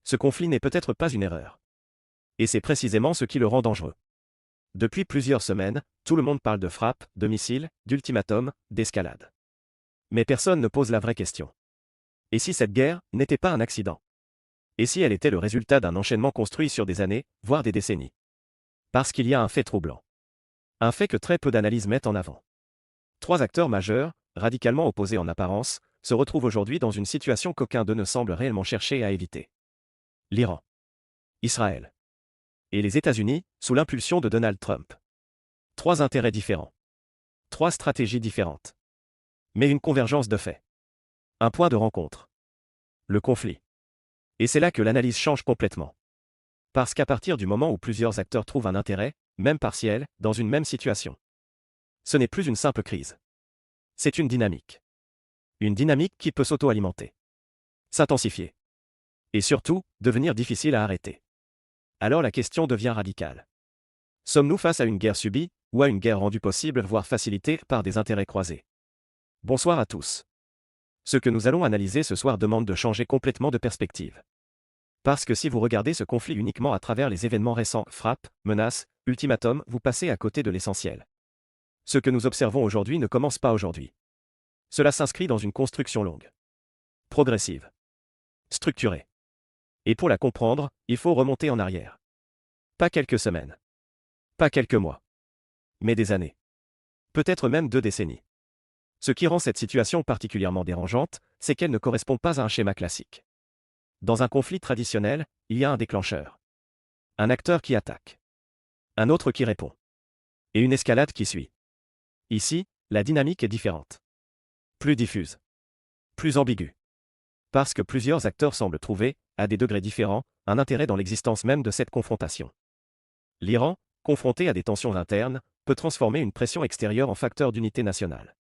Ce conflit n'est peut-être pas une erreur. Et c'est précisément ce qui le rend dangereux. Depuis plusieurs semaines, tout le monde parle de frappe, de missiles, d'ultimatum, d'escalade. Mais personne ne pose la vraie question. Et si cette guerre n'était pas un accident? Et si elle était le résultat d'un enchaînement construit sur des années, voire des décennies? Parce qu'il y a un fait troublant. Un fait que très peu d'analyses mettent en avant. 3 acteurs majeurs, radicalement opposés en apparence, se retrouvent aujourd'hui dans une situation qu'aucun d'eux ne semble réellement chercher à éviter. L'Iran, Israël et les États-Unis, sous l'impulsion de Donald Trump. 3 intérêts différents. 3 stratégies différentes. Mais une convergence de faits. Un point de rencontre. Le conflit. Et c'est là que l'analyse change complètement. Parce qu'à partir du moment où plusieurs acteurs trouvent un intérêt, même partiel, dans une même situation, ce n'est plus une simple crise. C'est une dynamique. Une dynamique qui peut s'auto-alimenter. S'intensifier. Et surtout, devenir difficile à arrêter. Alors la question devient radicale. Sommes-nous face à une guerre subie, ou à une guerre rendue possible voire facilitée par des intérêts croisés? Bonsoir à tous. Ce que nous allons analyser ce soir demande de changer complètement de perspective. Parce que si vous regardez ce conflit uniquement à travers les événements récents, frappes, menaces, ultimatums, vous passez à côté de l'essentiel. Ce que nous observons aujourd'hui ne commence pas aujourd'hui. Cela s'inscrit dans une construction longue. Progressive. Structurée. Et pour la comprendre, il faut remonter en arrière. Pas quelques semaines. Pas quelques mois. Mais des années. Peut-être même 2 décennies. Ce qui rend cette situation particulièrement dérangeante, c'est qu'elle ne correspond pas à un schéma classique. Dans un conflit traditionnel, il y a un déclencheur. Un acteur qui attaque. Un autre qui répond. Et une escalade qui suit. Ici, la dynamique est différente. Plus diffuse. Plus ambiguë. Parce que plusieurs acteurs semblent trouver, à des degrés différents, un intérêt dans l'existence même de cette confrontation. L'Iran, confronté à des tensions internes, peut transformer une pression extérieure en facteur d'unité nationale.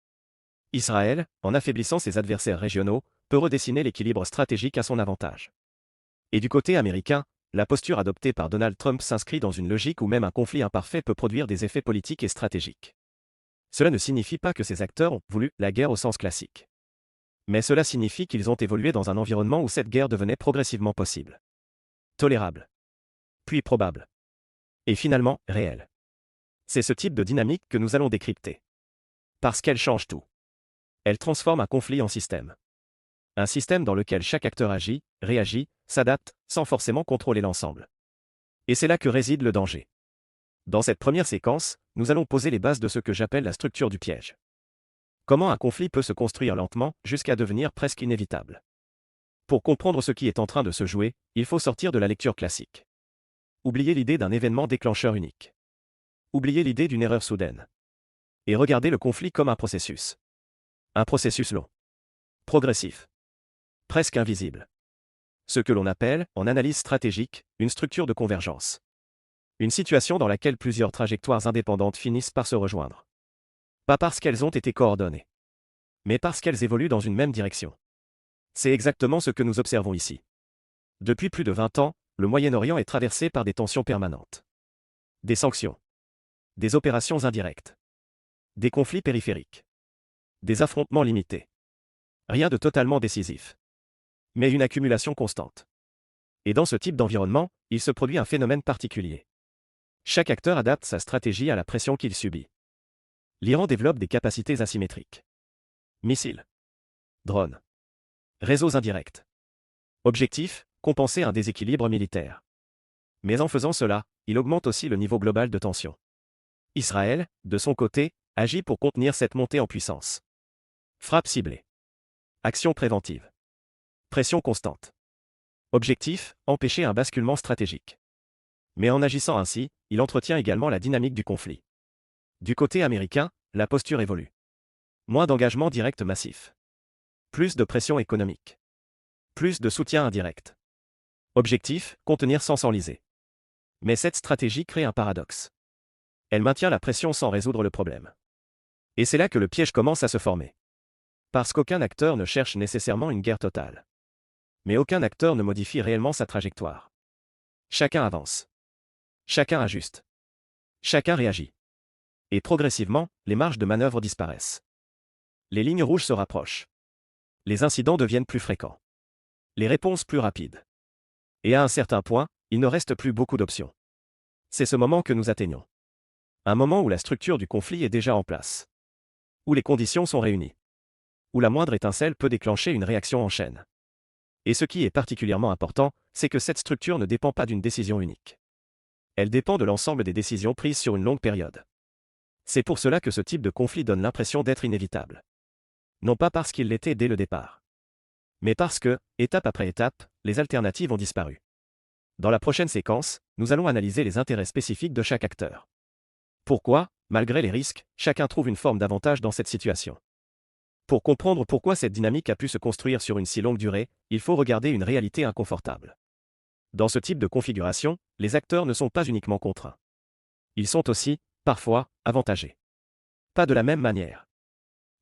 Israël, en affaiblissant ses adversaires régionaux, peut redessiner l'équilibre stratégique à son avantage. Et du côté américain, la posture adoptée par Donald Trump s'inscrit dans une logique où même un conflit imparfait peut produire des effets politiques et stratégiques. Cela ne signifie pas que ces acteurs ont voulu la guerre au sens classique. Mais cela signifie qu'ils ont évolué dans un environnement où cette guerre devenait progressivement possible. Tolérable. Puis probable. Et finalement, réelle. C'est ce type de dynamique que nous allons décrypter. Parce qu'elle change tout. Elle transforme un conflit en système. Un système dans lequel chaque acteur agit, réagit, s'adapte, sans forcément contrôler l'ensemble. Et c'est là que réside le danger. Dans cette première séquence, nous allons poser les bases de ce que j'appelle la structure du piège. Comment un conflit peut se construire lentement, jusqu'à devenir presque inévitable. Pour comprendre ce qui est en train de se jouer, il faut sortir de la lecture classique. Oublier l'idée d'un événement déclencheur unique. Oublier l'idée d'une erreur soudaine. Et regarder le conflit comme un processus. Un processus long. Progressif. Presque invisible. Ce que l'on appelle, en analyse stratégique, une structure de convergence. Une situation dans laquelle plusieurs trajectoires indépendantes finissent par se rejoindre. Pas parce qu'elles ont été coordonnées, mais parce qu'elles évoluent dans une même direction. C'est exactement ce que nous observons ici. Depuis plus de 20 ans, le Moyen-Orient est traversé par des tensions permanentes. Des sanctions. Des opérations indirectes. Des conflits périphériques. Des affrontements limités. Rien de totalement décisif. Mais une accumulation constante. Et dans ce type d'environnement, il se produit un phénomène particulier. Chaque acteur adapte sa stratégie à la pression qu'il subit. L'Iran développe des capacités asymétriques. Missiles. Drones. Réseaux indirects. Objectif, compenser un déséquilibre militaire. Mais en faisant cela, il augmente aussi le niveau global de tension. Israël, de son côté, agit pour contenir cette montée en puissance. Frappe ciblée. Action préventive. Pression constante. Objectif, empêcher un basculement stratégique. Mais en agissant ainsi, il entretient également la dynamique du conflit. Du côté américain, la posture évolue. Moins d'engagement direct massif. Plus de pression économique. Plus de soutien indirect. Objectif, contenir sans s'enliser. Mais cette stratégie crée un paradoxe. Elle maintient la pression sans résoudre le problème. Et c'est là que le piège commence à se former. Parce qu'aucun acteur ne cherche nécessairement une guerre totale. Mais aucun acteur ne modifie réellement sa trajectoire. Chacun avance. Chacun ajuste. Chacun réagit. Et progressivement, les marges de manœuvre disparaissent. Les lignes rouges se rapprochent. Les incidents deviennent plus fréquents. Les réponses plus rapides. Et à un certain point, il ne reste plus beaucoup d'options. C'est ce moment que nous atteignons. Un moment où la structure du conflit est déjà en place. Où les conditions sont réunies. Où la moindre étincelle peut déclencher une réaction en chaîne. Et ce qui est particulièrement important, c'est que cette structure ne dépend pas d'une décision unique. Elle dépend de l'ensemble des décisions prises sur une longue période. C'est pour cela que ce type de conflit donne l'impression d'être inévitable. Non pas parce qu'il l'était dès le départ. Mais parce que, étape après étape, les alternatives ont disparu. Dans la prochaine séquence, nous allons analyser les intérêts spécifiques de chaque acteur. Pourquoi, malgré les risques, chacun trouve une forme d'avantage dans cette situation. Pour comprendre pourquoi cette dynamique a pu se construire sur une si longue durée, il faut regarder une réalité inconfortable. Dans ce type de configuration, les acteurs ne sont pas uniquement contraints. Ils sont aussi, parfois, avantagés. Pas de la même manière.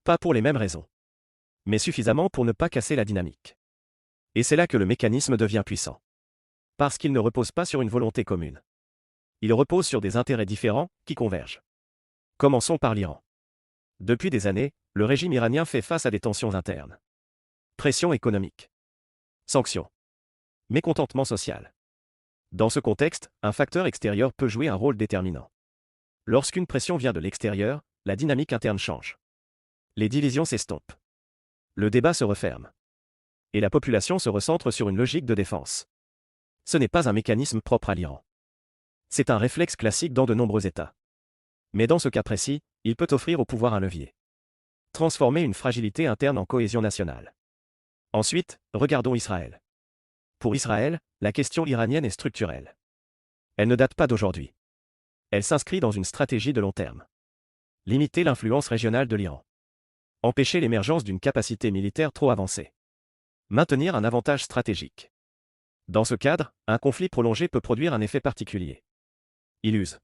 Pas pour les mêmes raisons. Mais suffisamment pour ne pas casser la dynamique. Et c'est là que le mécanisme devient puissant. Parce qu'il ne repose pas sur une volonté commune. Il repose sur des intérêts différents, qui convergent. Commençons par l'Iran. Depuis des années, le régime iranien fait face à des tensions internes. Pression économique. Sanctions. Mécontentement social. Dans ce contexte, un facteur extérieur peut jouer un rôle déterminant. Lorsqu'une pression vient de l'extérieur, la dynamique interne change. Les divisions s'estompent. Le débat se referme. Et la population se recentre sur une logique de défense. Ce n'est pas un mécanisme propre à l'Iran. C'est un réflexe classique dans de nombreux États. Mais dans ce cas précis, il peut offrir au pouvoir un levier. Transformer une fragilité interne en cohésion nationale. Ensuite, regardons Israël. Pour Israël, la question iranienne est structurelle. Elle ne date pas d'aujourd'hui. Elle s'inscrit dans une stratégie de long terme. Limiter l'influence régionale de l'Iran. Empêcher l'émergence d'une capacité militaire trop avancée. Maintenir un avantage stratégique. Dans ce cadre, un conflit prolongé peut produire un effet particulier. Il use.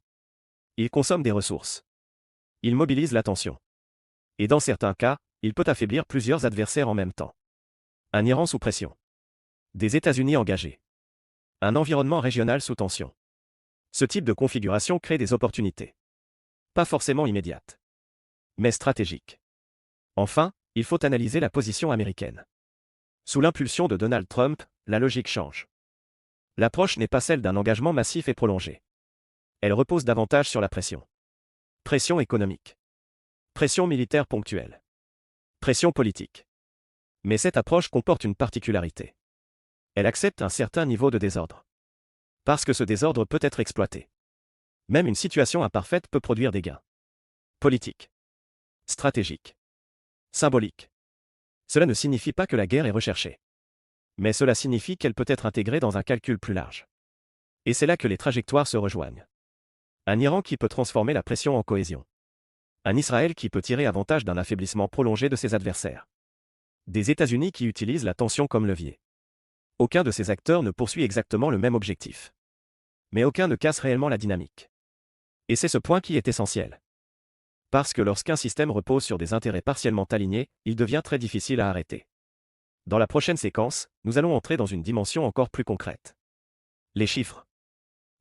Il consomme des ressources. Il mobilise l'attention. Et dans certains cas, il peut affaiblir plusieurs adversaires en même temps. Un Iran sous pression. Des États-Unis engagés. Un environnement régional sous tension. Ce type de configuration crée des opportunités. Pas forcément immédiates. Mais stratégiques. Enfin, il faut analyser la position américaine. Sous l'impulsion de Donald Trump, la logique change. L'approche n'est pas celle d'un engagement massif et prolongé. Elle repose davantage sur la pression. Pression économique. Pression militaire ponctuelle. Pression politique. Mais cette approche comporte une particularité. Elle accepte un certain niveau de désordre. Parce que ce désordre peut être exploité. Même une situation imparfaite peut produire des gains. Politiques. Stratégiques. Symboliques. Cela ne signifie pas que la guerre est recherchée. Mais cela signifie qu'elle peut être intégrée dans un calcul plus large. Et c'est là que les trajectoires se rejoignent. Un Iran qui peut transformer la pression en cohésion. Un Israël qui peut tirer avantage d'un affaiblissement prolongé de ses adversaires. Des États-Unis qui utilisent la tension comme levier. Aucun de ces acteurs ne poursuit exactement le même objectif. Mais aucun ne casse réellement la dynamique. Et c'est ce point qui est essentiel. Parce que lorsqu'un système repose sur des intérêts partiellement alignés, il devient très difficile à arrêter. Dans la prochaine séquence, nous allons entrer dans une dimension encore plus concrète. Les chiffres.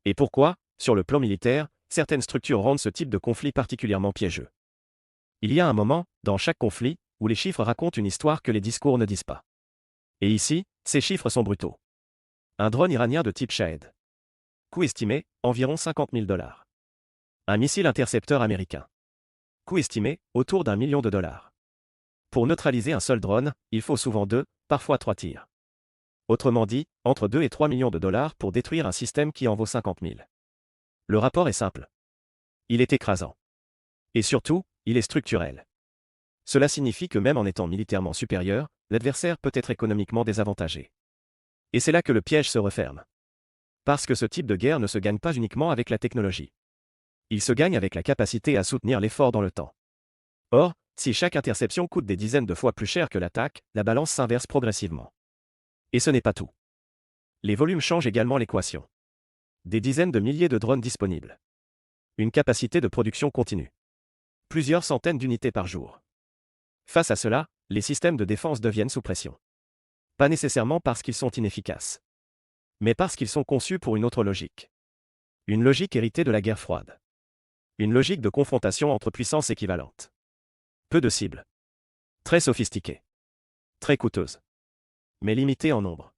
Et pourquoi, sur le plan militaire, certaines structures rendent ce type de conflit particulièrement piégeux. Il y a un moment, dans chaque conflit, où les chiffres racontent une histoire que les discours ne disent pas. Et ici, ces chiffres sont brutaux. Un drone iranien de type Shahed. Coût estimé, environ 50 000 $. Un missile intercepteur américain. Coût estimé, autour d'1 million de $. Pour neutraliser un seul drone, il faut souvent 2, parfois 3 tirs. Autrement dit, entre 2 et 3 millions de $ pour détruire un système qui en vaut 50 000. Le rapport est simple. Il est écrasant. Et surtout, il est structurel. Cela signifie que même en étant militairement supérieur, l'adversaire peut être économiquement désavantagé. Et c'est là que le piège se referme. Parce que ce type de guerre ne se gagne pas uniquement avec la technologie. Il se gagne avec la capacité à soutenir l'effort dans le temps. Or, si chaque interception coûte des dizaines de fois plus cher que l'attaque, la balance s'inverse progressivement. Et ce n'est pas tout. Les volumes changent également l'équation. Des dizaines de milliers de drones disponibles. Une capacité de production continue. Plusieurs centaines d'unités par jour. Face à cela, les systèmes de défense deviennent sous pression. Pas nécessairement parce qu'ils sont inefficaces. Mais parce qu'ils sont conçus pour une autre logique. Une logique héritée de la guerre froide. Une logique de confrontation entre puissances équivalentes. Peu de cibles. Très sophistiquées. Très coûteuses. Mais limitées en nombre.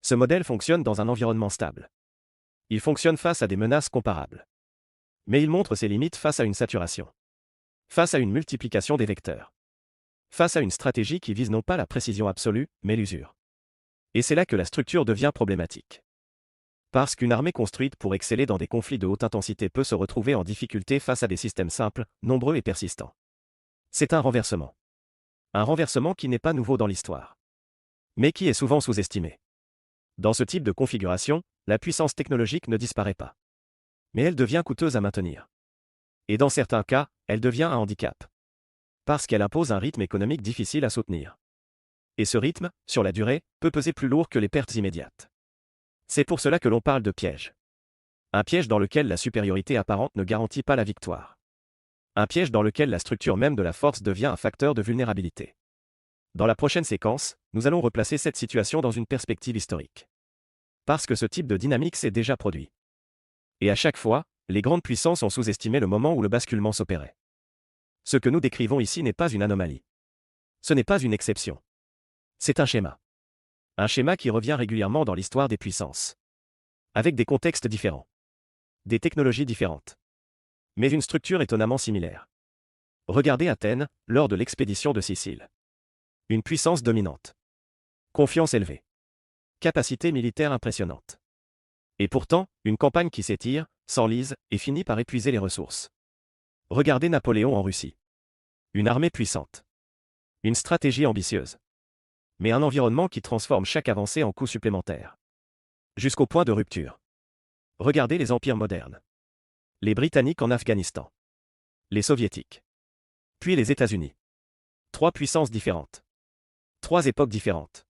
Ce modèle fonctionne dans un environnement stable. Il fonctionne face à des menaces comparables. Mais il montre ses limites face à une saturation. Face à une multiplication des vecteurs. Face à une stratégie qui vise non pas la précision absolue, mais l'usure. Et c'est là que la structure devient problématique. Parce qu'une armée construite pour exceller dans des conflits de haute intensité peut se retrouver en difficulté face à des systèmes simples, nombreux et persistants. C'est un renversement. Un renversement qui n'est pas nouveau dans l'histoire. Mais qui est souvent sous-estimé. Dans ce type de configuration, la puissance technologique ne disparaît pas. Mais elle devient coûteuse à maintenir. Et dans certains cas, elle devient un handicap. Parce qu'elle impose un rythme économique difficile à soutenir. Et ce rythme, sur la durée, peut peser plus lourd que les pertes immédiates. C'est pour cela que l'on parle de piège. Un piège dans lequel la supériorité apparente ne garantit pas la victoire. Un piège dans lequel la structure même de la force devient un facteur de vulnérabilité. Dans la prochaine séquence, nous allons replacer cette situation dans une perspective historique. Parce que ce type de dynamique s'est déjà produit. Et à chaque fois, les grandes puissances ont sous-estimé le moment où le basculement s'opérait. Ce que nous décrivons ici n'est pas une anomalie. Ce n'est pas une exception. C'est un schéma. Un schéma qui revient régulièrement dans l'histoire des puissances. Avec des contextes différents. Des technologies différentes. Mais une structure étonnamment similaire. Regardez Athènes, lors de l'expédition de Sicile. Une puissance dominante. Confiance élevée. Capacité militaire impressionnante. Et pourtant, une campagne qui s'étire, s'enlise, et finit par épuiser les ressources. Regardez Napoléon en Russie. Une armée puissante. Une stratégie ambitieuse. Mais un environnement qui transforme chaque avancée en coût supplémentaire. Jusqu'au point de rupture. Regardez les empires modernes. Les Britanniques en Afghanistan. Les Soviétiques. Puis les États-Unis. 3 puissances différentes. 3 époques différentes.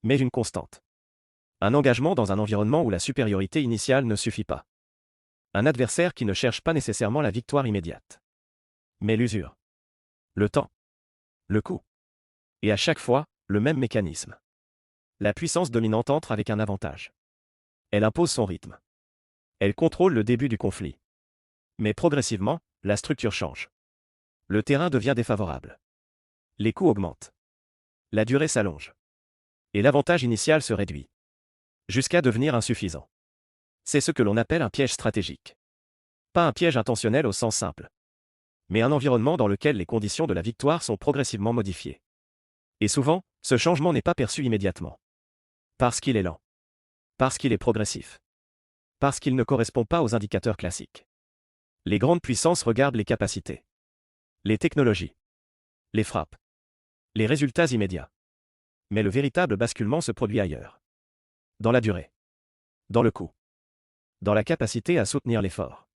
Mais une constante. Un engagement dans un environnement où la supériorité initiale ne suffit pas. Un adversaire qui ne cherche pas nécessairement la victoire immédiate. Mais l'usure. Le temps. Le coût. Et à chaque fois, le même mécanisme. La puissance dominante entre avec un avantage. Elle impose son rythme. Elle contrôle le début du conflit. Mais progressivement, la structure change. Le terrain devient défavorable. Les coûts augmentent. La durée s'allonge. Et l'avantage initial se réduit. Jusqu'à devenir insuffisant. C'est ce que l'on appelle un piège stratégique. Pas un piège intentionnel au sens simple. Mais un environnement dans lequel les conditions de la victoire sont progressivement modifiées. Et souvent, ce changement n'est pas perçu immédiatement. Parce qu'il est lent. Parce qu'il est progressif. Parce qu'il ne correspond pas aux indicateurs classiques. Les grandes puissances regardent les capacités. Les technologies. Les frappes. Les résultats immédiats. Mais le véritable basculement se produit ailleurs. Dans la durée. Dans le coût. Dans la capacité à soutenir l'effort.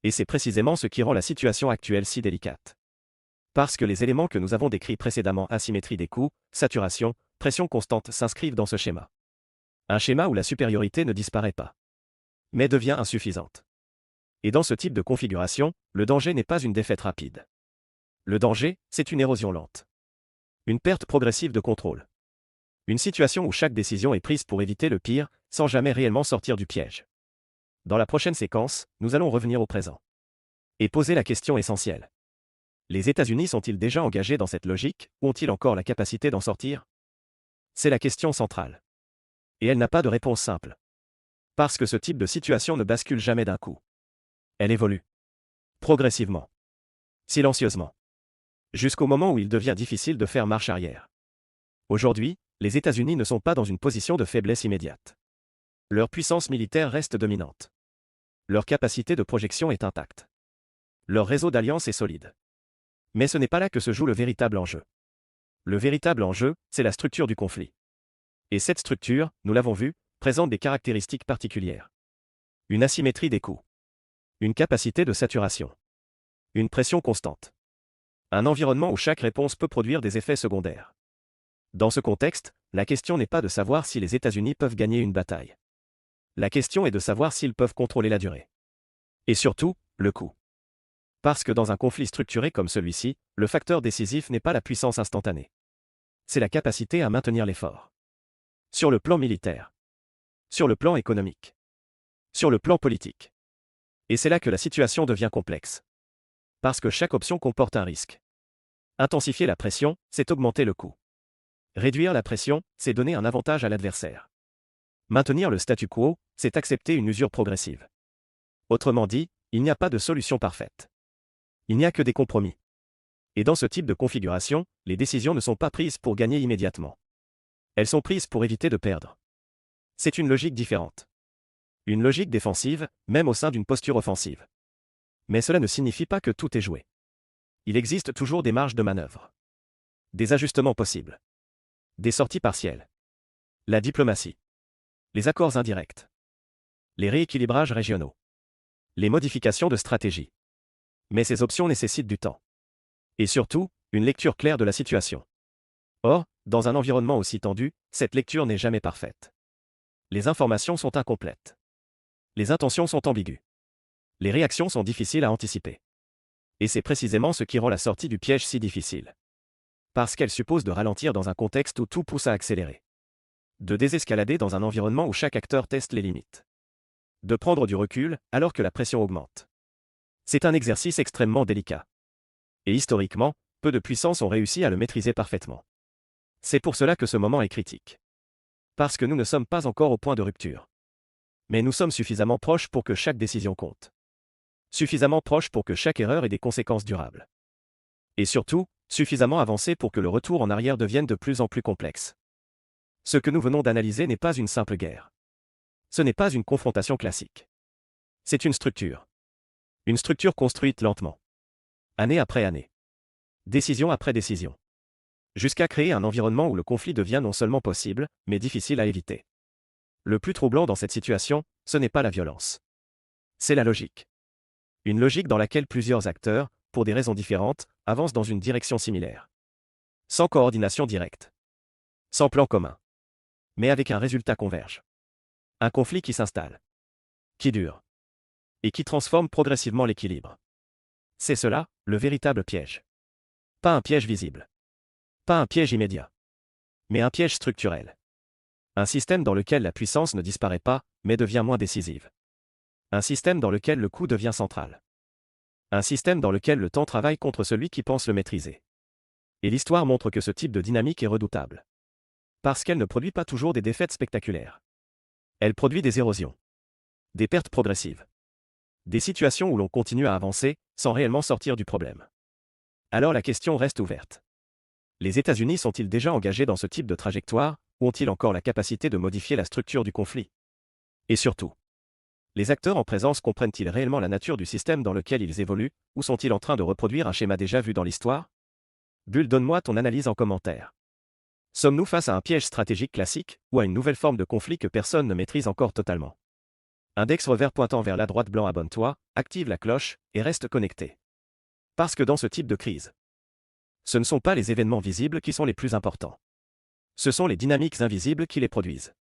Et c'est précisément ce qui rend la situation actuelle si délicate. Parce que les éléments que nous avons décrits précédemment, asymétrie des coûts, saturation, pression constante, s'inscrivent dans ce schéma. Un schéma où la supériorité ne disparaît pas. Mais devient insuffisante. Et dans ce type de configuration, le danger n'est pas une défaite rapide. Le danger, c'est une érosion lente. Une perte progressive de contrôle. Une situation où chaque décision est prise pour éviter le pire, sans jamais réellement sortir du piège. Dans la prochaine séquence, nous allons revenir au présent. Et poser la question essentielle. Les États-Unis sont-ils déjà engagés dans cette logique, ou ont-ils encore la capacité d'en sortir? C'est la question centrale. Et elle n'a pas de réponse simple. Parce que ce type de situation ne bascule jamais d'un coup. Elle évolue. Progressivement. Silencieusement. Jusqu'au moment où il devient difficile de faire marche arrière. Aujourd'hui, les États-Unis ne sont pas dans une position de faiblesse immédiate. Leur puissance militaire reste dominante. Leur capacité de projection est intacte. Leur réseau d'alliances est solide. Mais ce n'est pas là que se joue le véritable enjeu. Le véritable enjeu, c'est la structure du conflit. Et cette structure, nous l'avons vu, présente des caractéristiques particulières. Une asymétrie des coûts. Une capacité de saturation. Une pression constante. Un environnement où chaque réponse peut produire des effets secondaires. Dans ce contexte, la question n'est pas de savoir si les États-Unis peuvent gagner une bataille. La question est de savoir s'ils peuvent contrôler la durée. Et surtout, le coût. Parce que dans un conflit structuré comme celui-ci, le facteur décisif n'est pas la puissance instantanée. C'est la capacité à maintenir l'effort. Sur le plan militaire. Sur le plan économique. Sur le plan politique. Et c'est là que la situation devient complexe. Parce que chaque option comporte un risque. Intensifier la pression, c'est augmenter le coût. Réduire la pression, c'est donner un avantage à l'adversaire. Maintenir le statu quo, c'est accepter une usure progressive. Autrement dit, il n'y a pas de solution parfaite. Il n'y a que des compromis. Et dans ce type de configuration, les décisions ne sont pas prises pour gagner immédiatement. Elles sont prises pour éviter de perdre. C'est une logique différente. Une logique défensive, même au sein d'une posture offensive. Mais cela ne signifie pas que tout est joué. Il existe toujours des marges de manœuvre. Des ajustements possibles. Des sorties partielles. La diplomatie. Les accords indirects. Les rééquilibrages régionaux. Les modifications de stratégie. Mais ces options nécessitent du temps. Et surtout, une lecture claire de la situation. Or, dans un environnement aussi tendu, cette lecture n'est jamais parfaite. Les informations sont incomplètes. Les intentions sont ambiguës. Les réactions sont difficiles à anticiper. Et c'est précisément ce qui rend la sortie du piège si difficile. Parce qu'elle suppose de ralentir dans un contexte où tout pousse à accélérer. De désescalader dans un environnement où chaque acteur teste les limites. De prendre du recul alors que la pression augmente. C'est un exercice extrêmement délicat. Et historiquement, peu de puissances ont réussi à le maîtriser parfaitement. C'est pour cela que ce moment est critique. Parce que nous ne sommes pas encore au point de rupture. Mais nous sommes suffisamment proches pour que chaque décision compte. Suffisamment proches pour que chaque erreur ait des conséquences durables. Et surtout, suffisamment avancés pour que le retour en arrière devienne de plus en plus complexe. Ce que nous venons d'analyser n'est pas une simple guerre. Ce n'est pas une confrontation classique. C'est une structure. Une structure construite lentement. Année après année. Décision après décision. Jusqu'à créer un environnement où le conflit devient non seulement possible, mais difficile à éviter. Le plus troublant dans cette situation, ce n'est pas la violence. C'est la logique. Une logique dans laquelle plusieurs acteurs, pour des raisons différentes, avancent dans une direction similaire. Sans coordination directe. Sans plan commun. Mais avec un résultat converge. Un conflit qui s'installe. Qui dure. Et qui transforme progressivement l'équilibre. C'est cela, le véritable piège. Pas un piège visible. Pas un piège immédiat. Mais un piège structurel. Un système dans lequel la puissance ne disparaît pas, mais devient moins décisive. Un système dans lequel le coût devient central. Un système dans lequel le temps travaille contre celui qui pense le maîtriser. Et l'histoire montre que ce type de dynamique est redoutable. Parce qu'elle ne produit pas toujours des défaites spectaculaires. Elle produit des érosions. Des pertes progressives. Des situations où l'on continue à avancer, sans réellement sortir du problème. Alors la question reste ouverte. Les États-Unis sont-ils déjà engagés dans ce type de trajectoire, ou ont-ils encore la capacité de modifier la structure du conflit? Et surtout, les acteurs en présence comprennent-ils réellement la nature du système dans lequel ils évoluent, ou sont-ils en train de reproduire un schéma déjà vu dans l'histoire? Bull, donne-moi ton analyse en commentaire. Sommes-nous face à un piège stratégique classique, ou à une nouvelle forme de conflit que personne ne maîtrise encore totalement? Index revers pointant vers la droite blanc, abonne-toi, active la cloche, et reste connecté. Parce que dans ce type de crise, ce ne sont pas les événements visibles qui sont les plus importants. Ce sont les dynamiques invisibles qui les produisent.